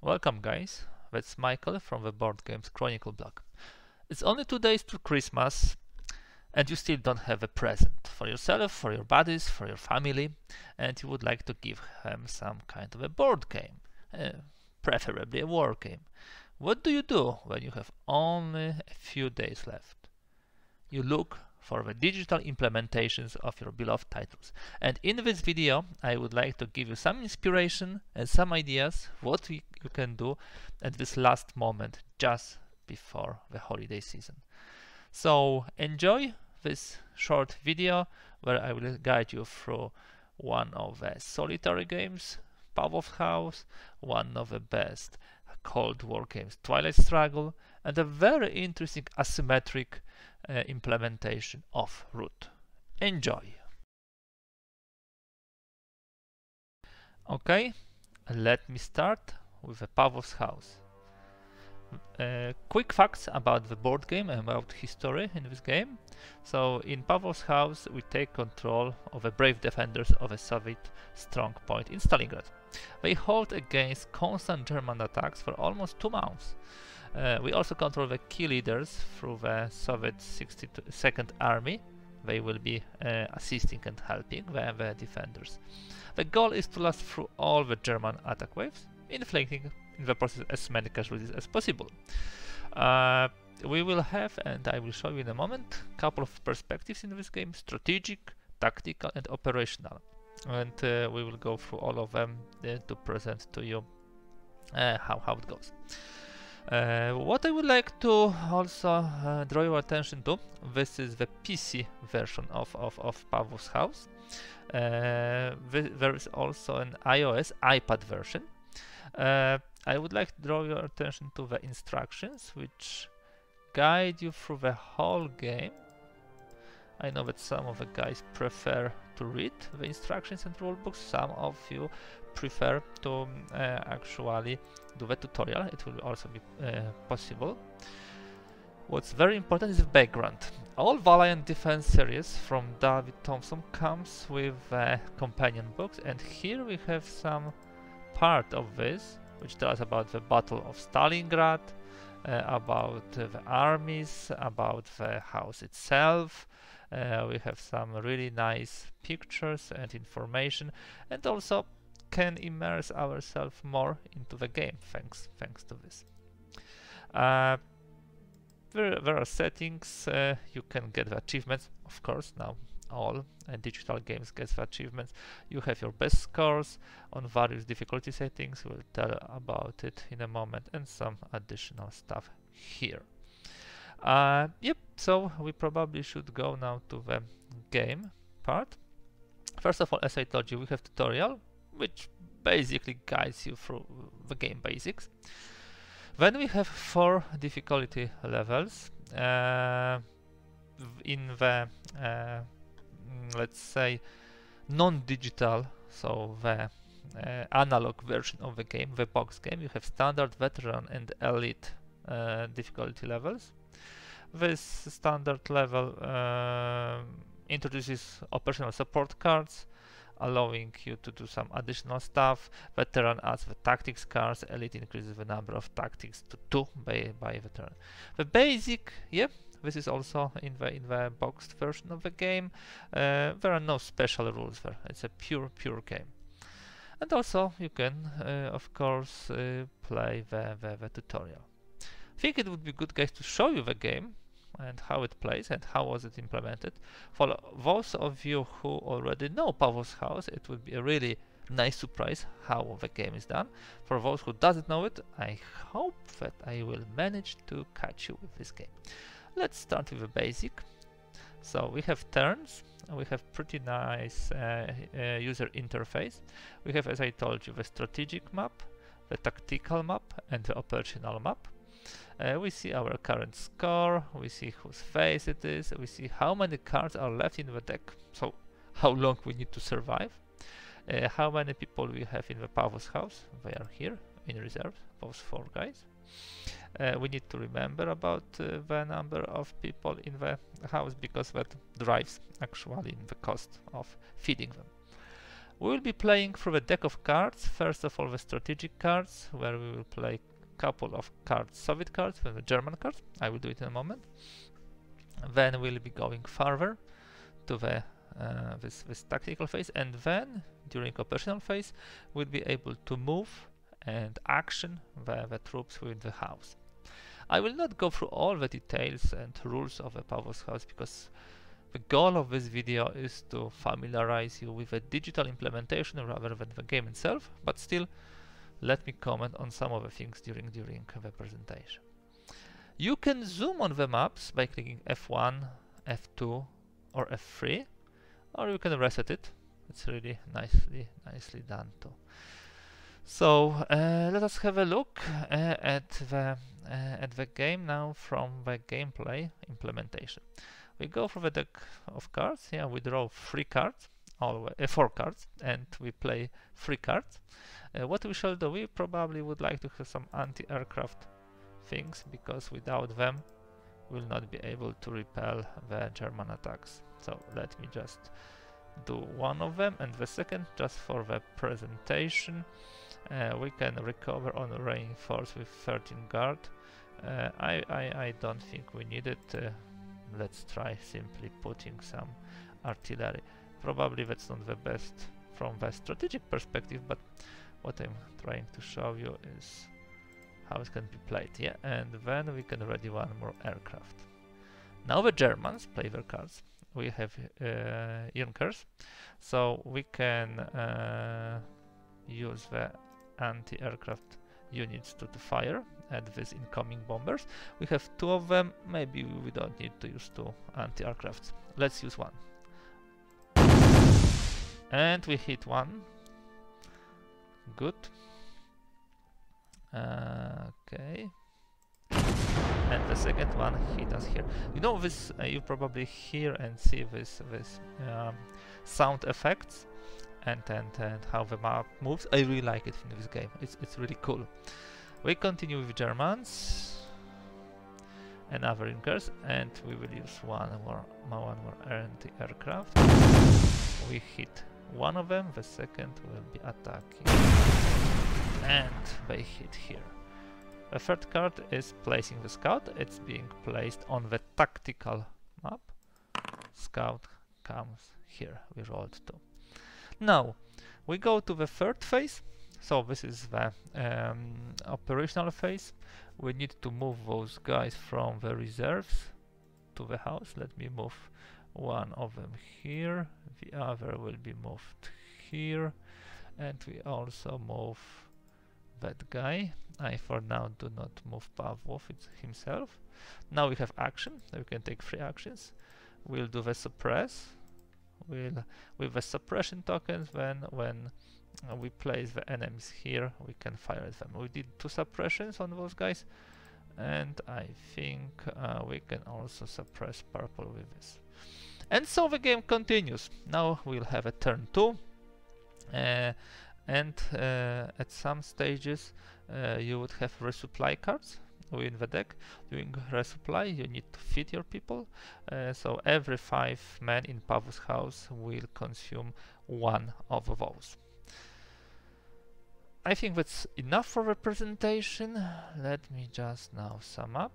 Welcome guys, that's Michael from the Boardgames Chronicle blog. It's only 2 days to Christmas and you still don't have a present for yourself, for your buddies, for your family, and you would like to give them some kind of a board game, preferably a war game. What do you do when you have only a few days left? You look for the digital implementations of your beloved titles. And in this video, I would like to give you some inspiration and some ideas what you can do at this last moment just before the holiday season. So enjoy this short video where I will guide you through one of the solitary games, Pavlov House, one of the best Cold War games, Twilight Struggle, and a very interesting asymmetric implementation of root. Enjoy! Okay, let me start with the Pavlov's House. Quick facts about the board game and about history in this game. So in Pavlov's House we take control of the brave defenders of a Soviet strong point in Stalingrad. They hold against constant German attacks for almost 2 months. We also control the key leaders through the Soviet 62nd Army. They will be assisting and helping the defenders. The goal is to last through all the German attack waves, inflicting in the process as many casualties as possible. We will have, and I will show you in a moment, a couple of perspectives in this game: strategic, tactical and operational. And we will go through all of them to present to you how it goes. What I would like to also draw your attention to, this is the PC version of Pavlov's House. There is also an iOS, iPad version. I would like to draw your attention to the instructions which guide you through the whole game. I know that some of the guys prefer to read the instructions and rulebooks, some of you prefer to actually do the tutorial. It will also be possible. What's very important is the background. All Valiant defense series from David Thompson comes with companion books, and here we have some part of this which tells about the Battle of Stalingrad, about the armies, about the house itself. We have some really nice pictures and information, and also can immerse ourselves more into the game thanks to this. There are settings. You can get the achievements, of course. Now all digital games get the achievements. You have your best scores on various difficulty settings. We'll tell about it in a moment, and some additional stuff here. Yep, so we probably should go now to the game part. First of all, as I told you, we have tutorial which basically guides you through the game basics. Then we have 4 difficulty levels. In the let's say non-digital, so the analog version of the game, the box game, you have standard, veteran and elite difficulty levels. This standard level introduces operational support cards, allowing you to do some additional stuff. Veteran adds the tactics cards. Elite increases the number of tactics to 2 by veteran. The basic, yep, this is also in the boxed version of the game. There are no special rules there. It's a pure game. And also you can, of course, play the tutorial. I think it would be good, guys, to show you the game and how it plays and how was it implemented. For those of you who already know Pavlov's House, it would be a really nice surprise how the game is done. For those who doesn't know it, I hope that I will manage to catch you with this game. Let's start with the basic. So we have turns, we have pretty nice user interface. We have, as I told you, the strategic map, the tactical map and the operational map. We see our current score, we see whose phase it is, we see how many cards are left in the deck, so how long we need to survive, how many people we have in the Pavlov's House. They are here in reserve, those 4 guys. We need to remember about the number of people in the house, because that drives actually the cost of feeding them. We will be playing through a deck of cards. First of all, the strategic cards, where we will play a couple of cards, Soviet cards, and the German cards. I will do it in a moment. Then we'll be going further to the this tactical phase, and then during operational phase, we'll be able to move and action the troops within the house. I will not go through all the details and rules of a Pavlov's house, because the goal of this video is to familiarize you with a digital implementation rather than the game itself, but still let me comment on some of the things during the presentation. You can zoom on the maps by clicking F1, F2 or F3, or you can reset it. It's really nicely done too. So let us have a look at the game now from the gameplay implementation. We go through the deck of cards. Yeah, we draw 3 cards, 4 cards, and we play 3 cards. What we shall do? We probably would like to have some anti-aircraft things, because without them we'll not be able to repel the German attacks. So let me just do one of them, and the second, just for the presentation. We can recover on reinforce with 13 guard. I don't think we need it. Let's try simply putting some artillery. Probably that's not the best from the strategic perspective, but what I'm trying to show you is how it can be played. Yeah, and then we can ready one more aircraft. Now the Germans play their cards. We have Junkers, so we can use the anti-aircraft units to fire at these incoming bombers. We have 2 of them. Maybe we don't need to use 2 anti-aircrafts. Let's use 1. And we hit 1. Good. Okay. And the second one hit us here. You know this, you probably hear and see this sound effects and how the map moves. I really like it in this game. It's really cool. We continue with Germans and other Junkers, and we will use one more anti-aircraft. We hit one of them. The second will be attacking, and they hit here. The third card is placing the scout. It's being placed on the tactical map. Scout comes here. We rolled 2. Now we go to the third phase. So this is the operational phase. We need to move those guys from the reserves to the house. Let me move one of them here. The other will be moved here, and we also move that guy. I for now do not move Pavlov himself. Now we have action. We can take 3 actions. We'll do the suppress. With the suppression tokens, when we place the enemies here, we can fire at them. We did 2 suppressions on those guys, and I think we can also suppress purple with this. And so the game continues. Now we'll have a turn 2, and at some stages you would have resupply cards within the deck. During resupply you need to feed your people, so every 5 men in Pavlov's house will consume 1 of those. I think that's enough for the presentation. Let me just now sum up,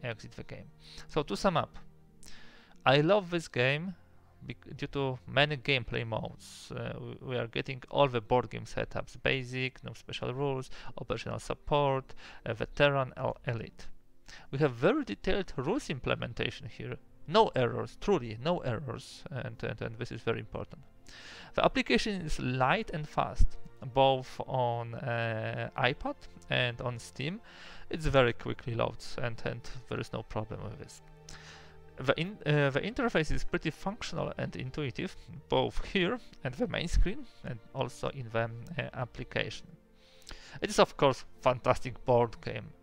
exit the game. So to sum up, I love this game due to many gameplay modes. We are getting all the board game setups: basic, no special rules, operational support, veteran, elite. We have very detailed rules implementation here. No errors, truly no errors, and this is very important. The application is light and fast, both on iPad and on Steam. It's very quickly loads, and there is no problem with this. The interface is pretty functional and intuitive, both here and the main screen, and also in the application. It is of course fantastic board game,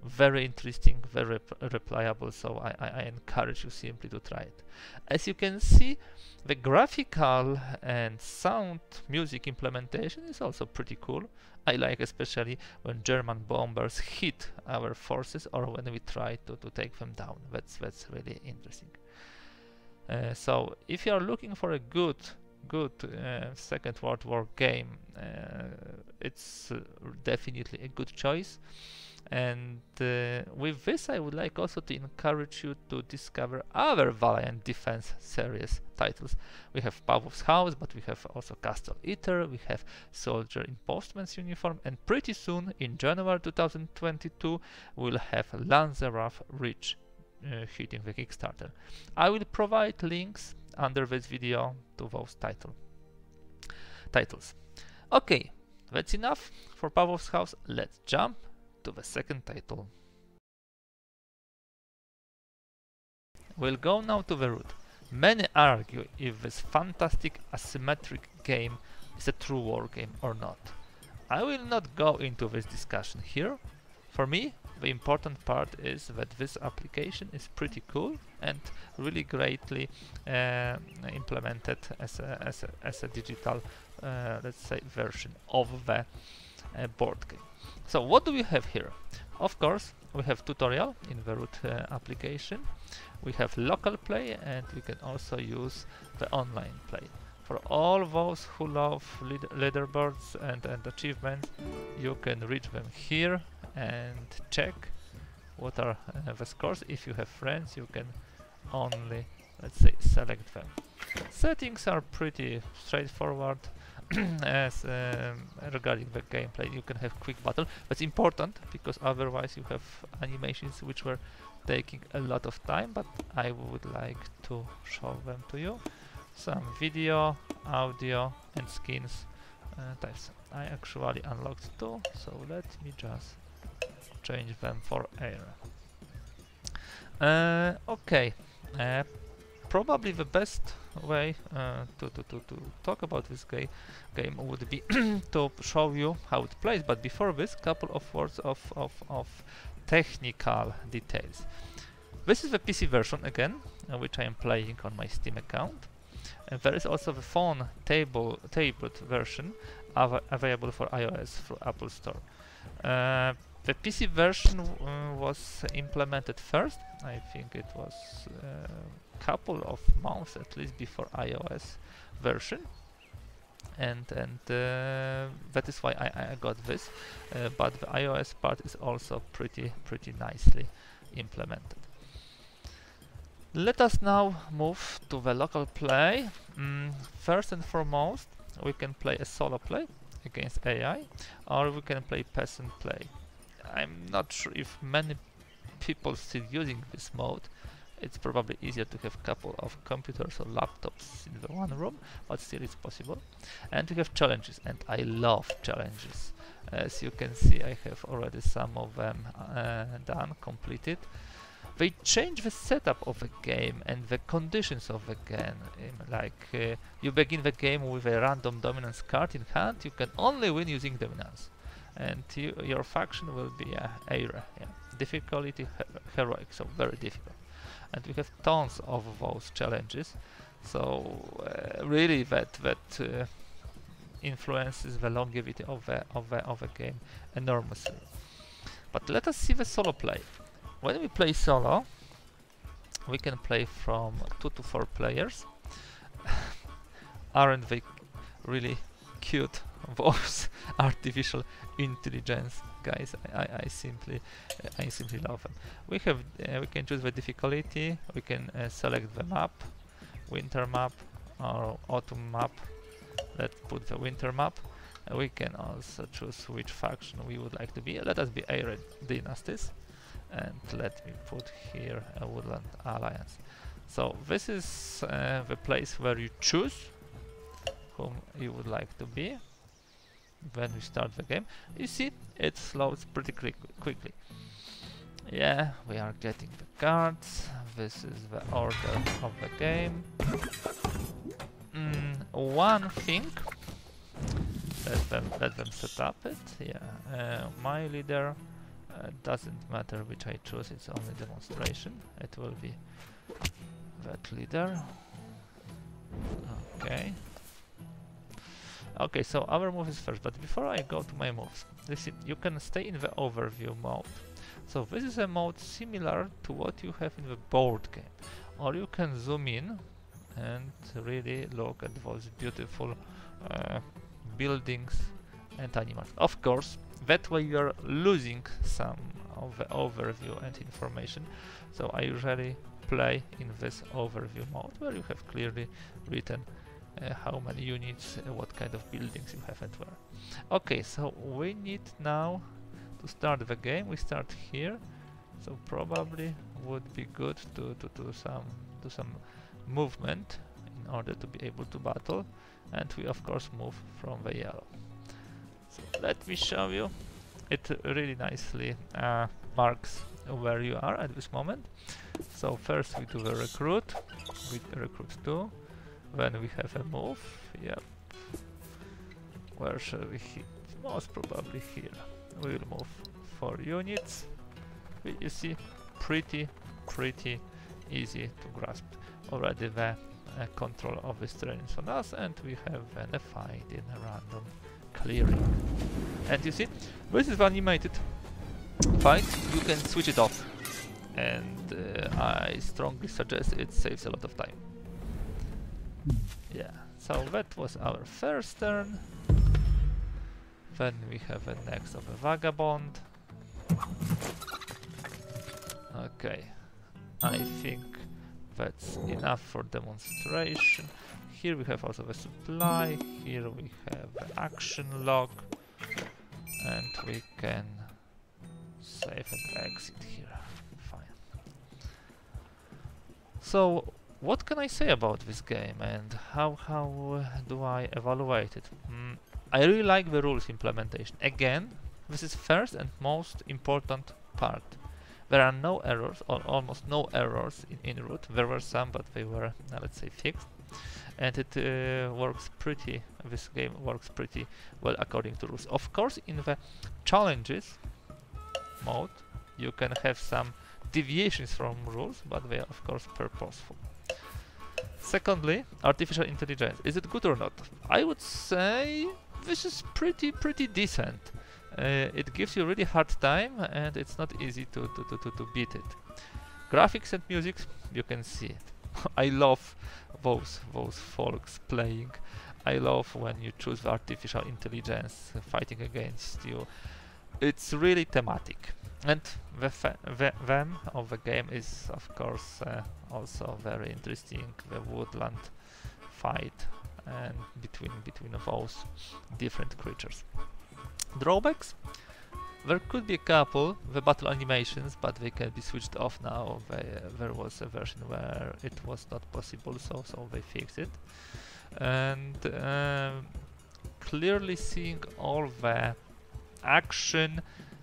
very interesting, very replayable, so I encourage you simply to try it. As you can see, the graphical and sound music implementation is also pretty cool. I like especially when German bombers hit our forces or when we try to take them down. That's really interesting. So if you are looking for a good Second World War game, it's definitely a good choice. And with this, I would like also to encourage you to discover other Valiant Defense series titles. We have Pavlov's House, but we have also Castle Eater, we have Soldier in Postman's Uniform, and pretty soon, in January 2022, we'll have Lanzerath Reach hitting the Kickstarter. I will provide links under this video to those titles. Okay, that's enough for Pavlov's House. Let's jump to the second title. We'll go now to the root. Many argue if this fantastic asymmetric game is a true war game or not. I will not go into this discussion here. For me, the important part is that this application is pretty cool and really greatly implemented as a digital, let's say, version of the board game. So what do we have here? Of course, we have tutorial in the root application. We have local play, and we can also use the online play. For all those who love leaderboards and achievements, you can reach them here and check what are the scores. If you have friends, you can only, let's say, select them. Settings are pretty straightforward. As regarding the gameplay, you can have quick battle. That's important because otherwise you have animations which were taking a lot of time, but I would like to show them to you. Some video, audio and skins types. I actually unlocked two, so let me just change them for air. Okay, probably the best way to talk about this game would be to show you how it plays, but before this, couple of words of technical details. This is the PC version again, which I am playing on my Steam account. And there is also the phone tablet version available for iOS through Apple Store. The PC version was implemented first. I think it was a couple of months at least before iOS version, and that is why I got this. But the iOS part is also pretty nicely implemented. Let us now move to the local play. First and foremost, we can play a solo play against AI, or we can play peasant play. I'm not sure if many people still using this mode. It's probably easier to have a couple of computers or laptops in the one room, but still it's possible. And we have challenges, and I love challenges. As you can see, I have already some of them done, completed. They change the setup of the game and the conditions of the game. Like you begin the game with a random dominance card in hand, you can only win using dominance. And your faction will be Aire. Yeah. Difficulty heroic, so very difficult. And we have tons of those challenges. So really that influences the longevity of the game enormously. But let us see the solo play. When we play solo, we can play from 2 to 4 players. Aren't they really cute? Those artificial intelligence guys, I simply love them. We can choose the difficulty. We can select the map, winter map or autumn map. Let's put the winter map. We can also choose which faction we would like to be. Let us be Aire Dynasties, and let me put here a Woodland Alliance. So this is the place where you choose whom you would like to be. When we start the game, you see it loads pretty quickly. Yeah, we are getting the cards. This is the order of the game. One thing, let them set up it. Yeah, my leader, doesn't matter which I choose, it's only demonstration. It will be that leader. Okay. Okay, so our move is first, but before I go to my moves, you can stay in the overview mode. So this is a mode similar to what you have in the board game, or you can zoom in and really look at those beautiful buildings and animals. Of course, that way you are losing some of the overview and information, so I usually play in this overview mode where you have clearly written how many units, what kind of buildings you have and where. Okay, so we need now to start the game. We start here, so probably would be good to do some movement in order to be able to battle, and we of course move from the yellow. So let me show you. It really nicely marks where you are at this moment. So first we do the recruit, we recruit 2, then we have a move. Yep. Where shall we hit? Most probably here. We will move 4 units. You see, pretty easy to grasp. Already the control of this terrain is on us, and we have a fight in a random clearing. And you see, this is the animated fight. You can switch it off, and I strongly suggest it saves a lot of time. Yeah, so that was our first turn. Then we have a next of a vagabond. Okay, I think that's enough for demonstration. Here we have also the supply, here we have the action log, and we can save and exit here. Fine. So, what can I say about this game and how do I evaluate it? I really like the rules implementation. Again, this is first and most important part. There are no errors, or almost no errors in root. There were some, but they were, let's say, fixed. And it works pretty, this game works pretty well according to rules. Of course, in the challenges mode, you can have some deviations from rules, but they are of course purposeful. Secondly, artificial intelligence. Is it good or not? I would say this is pretty decent. It gives you a really hard time, and it's not easy to beat it. Graphics and music, you can see it. I love those folks playing. I love when you choose the artificial intelligence fighting against you. It's really thematic, and the theme of the game is of course also very interesting. The woodland fight and between those different creatures. Drawbacks? There could be a couple, the battle animations, but they can be switched off now. There was a version where it was not possible, so they fixed it. And clearly seeing all the action,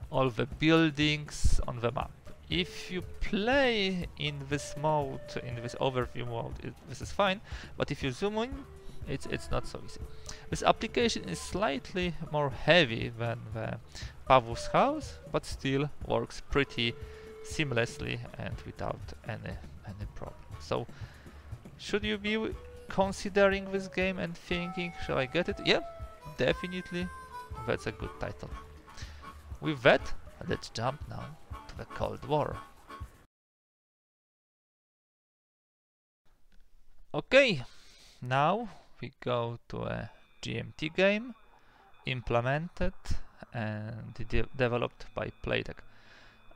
all the buildings on the map. If you play in this mode, in this overview mode, this is fine, but if you zoom in, it's not so easy. This application is slightly more heavy than the Pavlov's house, but still works pretty seamlessly and without any problem. So, should you be considering this game and thinking, shall I get it? Yeah, definitely, that's a good title. With that, let's jump now to the Cold War. Okay, now we go to a GMT game, implemented and developed by Playdeck.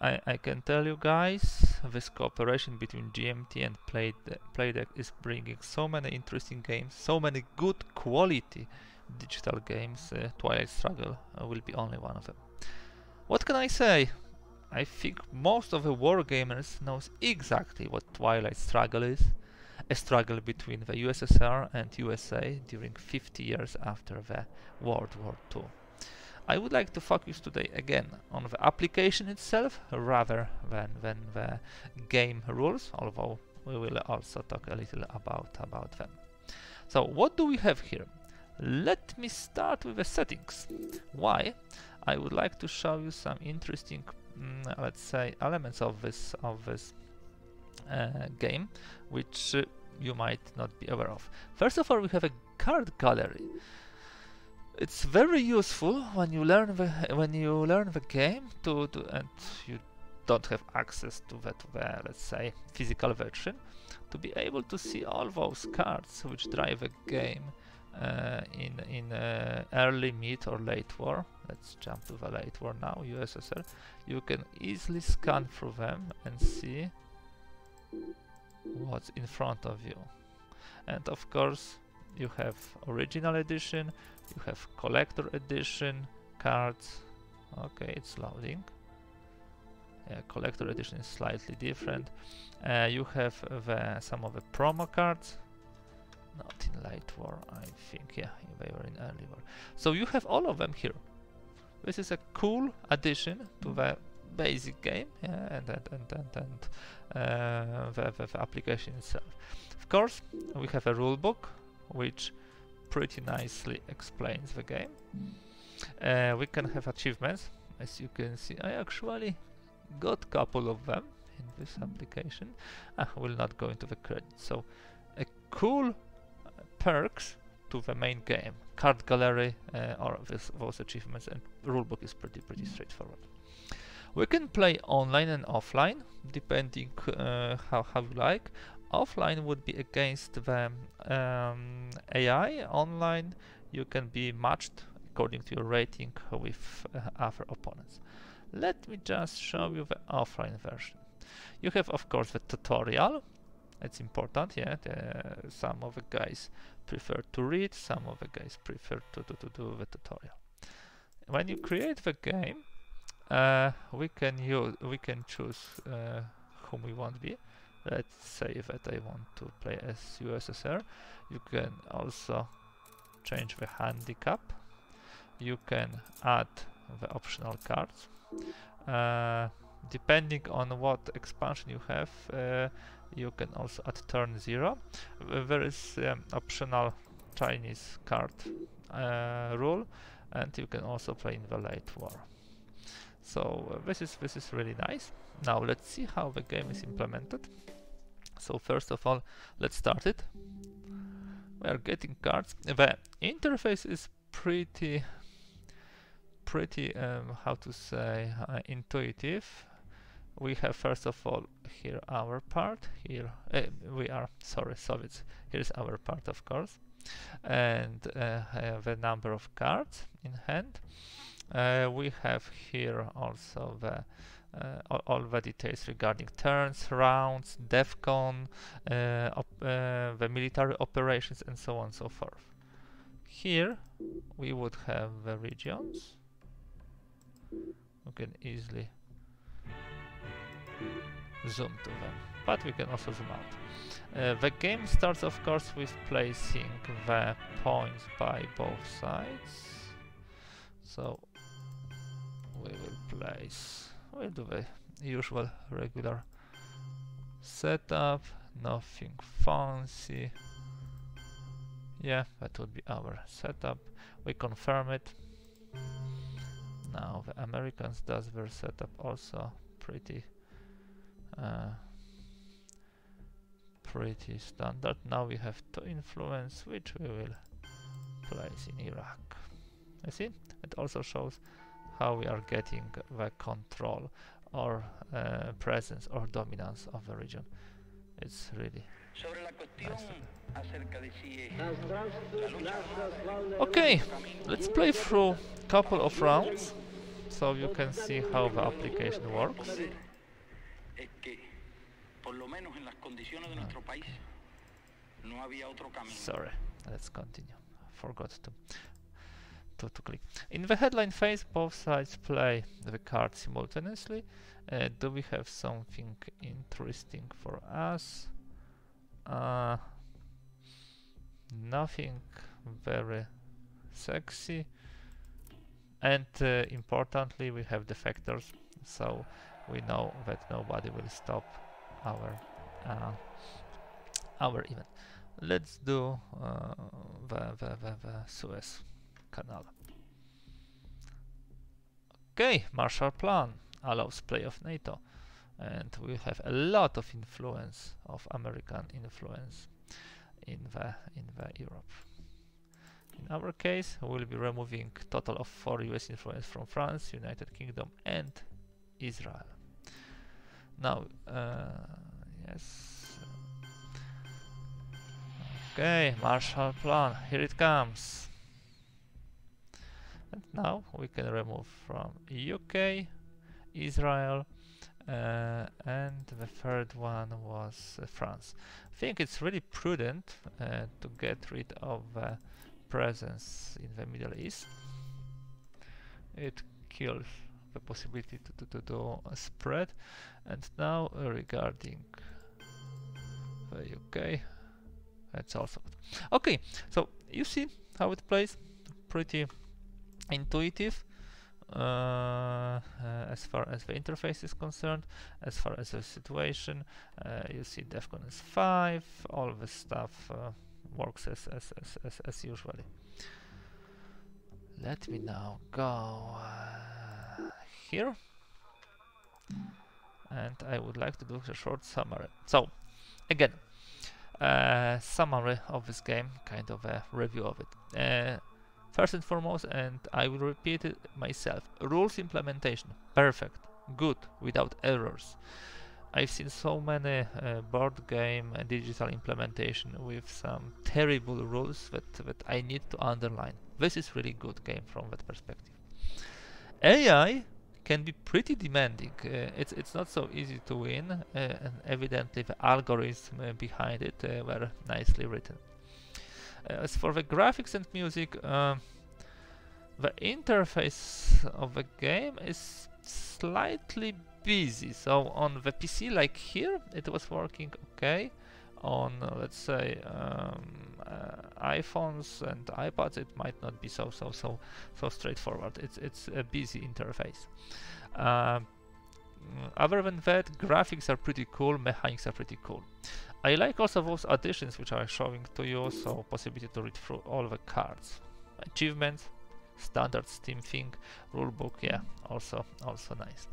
I can tell you guys, this cooperation between GMT and Playdeck is bringing so many interesting games, so many good quality digital games. Twilight Struggle will be only one of them. What can I say? I think most of the Wargamers knows exactly what Twilight Struggle is. A struggle between the USSR and USA during 50 years after the World War II. I would like to focus today again on the application itself rather than the game rules, although we will also talk a little about them. So what do we have here? Let me start with the settings. Why? I would like to show you some interesting, let's say, elements of this game, which you might not be aware of. First of all, we have a card gallery. It's very useful when you learn the game and you don't have access to the let's say physical version, to be able to see all those cards which drive a game in early, mid or late war. Let's jump to the late war now, USSR. You can easily scan through them and see what's in front of you. And of course you have original edition, you have collector edition cards. Okay, it's loading. Yeah, collector edition is slightly different. You have some of the promo cards. Not in late war, I think. Yeah, they were in early war. So you have all of them here. This is a cool addition to the basic game, yeah, and the application itself. Of course, we have a rule book which pretty nicely explains the game. We can have achievements. As you can see, I actually got a couple of them in this application. Will not go into the credit. So a cool perks to the main game, card gallery, or those achievements, and rulebook is pretty straightforward. We can play online and offline depending how you like. Offline would be against the AI. Online you can be matched according to your rating with other opponents. Let me just show you the offline version. You have of course the tutorial. It's important, yeah. Some of the guys prefer to read, some of the guys prefer to do the tutorial. When you create the game, we can choose whom we want to be. Let's say that I want to play as USSR. You can also change the handicap. You can add the optional cards. Depending on what expansion you have, you can also add turn 0. There is optional Chinese card rule, and you can also play in the late war. So this is really nice. Now let's see how the game is implemented. So first of all, let's start it. We are getting cards. The interface is pretty how to say intuitive. We have first of all here our part. Here we are Soviets. Here's our part, of course, and the number of cards in hand. We have here also the all the details regarding turns, rounds, DEFCON, the military operations, and so on and so forth. Here we would have the regions. We can easily zoom to them, but we can also zoom out. The game starts, of course, with placing the points by both sides. So we will place, we'll do the usual regular setup, nothing fancy. Yeah, that would be our setup. We confirm it. Now the Americans does their setup also pretty standard. Now we have 2 influence, which we will place in Iraq. You see, it also shows how we are getting the control or presence or dominance of the region. It's really nice. Okay, let's play through a couple of rounds so you can see how the application works. Sorry, let's continue. Forgot to click. In the headline phase, both sides play the card simultaneously. Do we have something interesting for us? Nothing very sexy. And importantly, we have defectors, so we know that nobody will stop our event. Let's do the Suez Canal. Okay, Marshall Plan allows play of NATO, and we have a lot of influence, of American influence in the Europe. In our case, we will be removing total of 4 US influence from France, United Kingdom, and Israel. Now, yes. Okay, Marshall Plan, here it comes. And now we can remove from UK, Israel, and the third one was France. I think it's really prudent to get rid of presence in the Middle East. It kills the possibility to do a spread. And now regarding the UK, that's also good. Okay, so you see how it plays, pretty intuitive as far as the interface is concerned. As far as the situation, you see DEFCON is 5, all the stuff works as usually. Let me now go here, and I would like to do a short summary. So again, summary of this game, kind of a review of it. First and foremost, and I will repeat it myself, rules implementation, perfect, good, without errors. I've seen so many board game digital implementation with some terrible rules that I need to underline. This is really good game from that perspective. AI can be pretty demanding. It's not so easy to win, and evidently the algorithm behind it were nicely written. As for the graphics and music, the interface of the game is slightly busy. So on the PC, like here, it was working okay. On let's say iPhones and iPads, it might not be so straightforward. It's a busy interface. Other than that, graphics are pretty cool, mechanics are pretty cool. I like also those additions which I'm showing to you, so possibility to read through all the cards. Achievements, standard Steam thing, rulebook, yeah, also nice.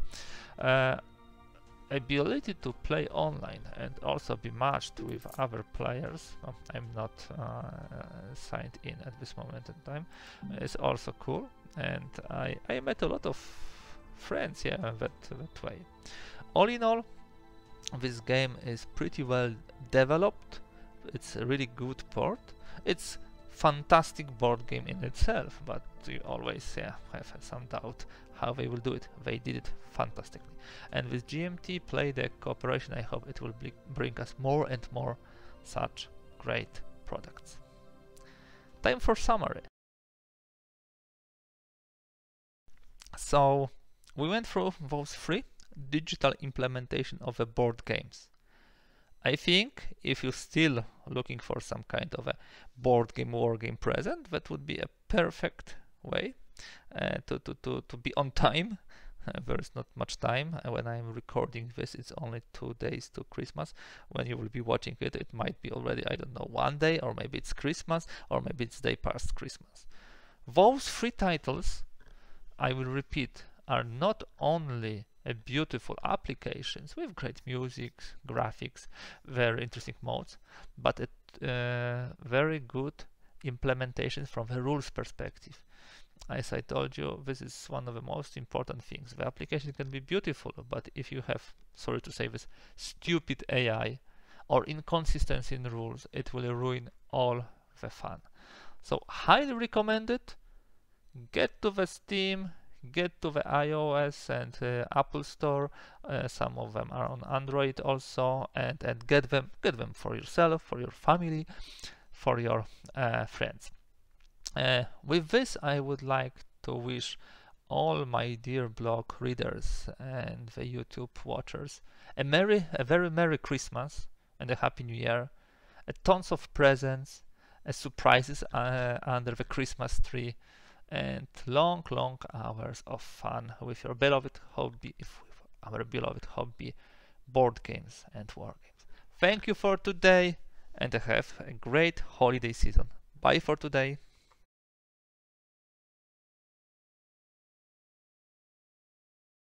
Ability to play online and also be matched with other players. I'm not signed in at this moment in time. Is also cool, and I met a lot of friends, yeah, that way. All in all, this game is pretty well developed. It's a really good port. It's fantastic board game in itself, but you always have some doubt how they will do it. They did it fantastically. And with GMT Play the cooperation, I hope it will bring us more and more such great products. Time for summary. So we went through those 3 digital implementation of the board games. I think if you're still looking for some kind of a board game, war game present, that would be a perfect way to be on time. There is not much time. When I'm recording this, it's only 2 days to Christmas. When you will be watching it, it might be already, I don't know, 1 day, or maybe it's Christmas, or maybe it's day past Christmas. Those 3 titles, I will repeat, are not only beautiful applications with great music, graphics, very interesting modes, but very good implementation from the rules perspective. As I told you, this is one of the most important things. The application can be beautiful, but if you have, sorry to say this, stupid AI or inconsistency in rules, it will ruin all the fun. So highly recommended. Get to the Steam, get to the iOS and Apple Store. Some of them are on Android also, and get them for yourself, for your family, for your friends. With this, I would like to wish all my dear blog readers and the YouTube watchers a very merry Christmas and a happy New Year, tons of presents, surprises under the Christmas tree, and long hours of fun with your beloved hobby, our beloved hobby, board games and war games. Thank you for today, and have a great holiday season. Bye for today.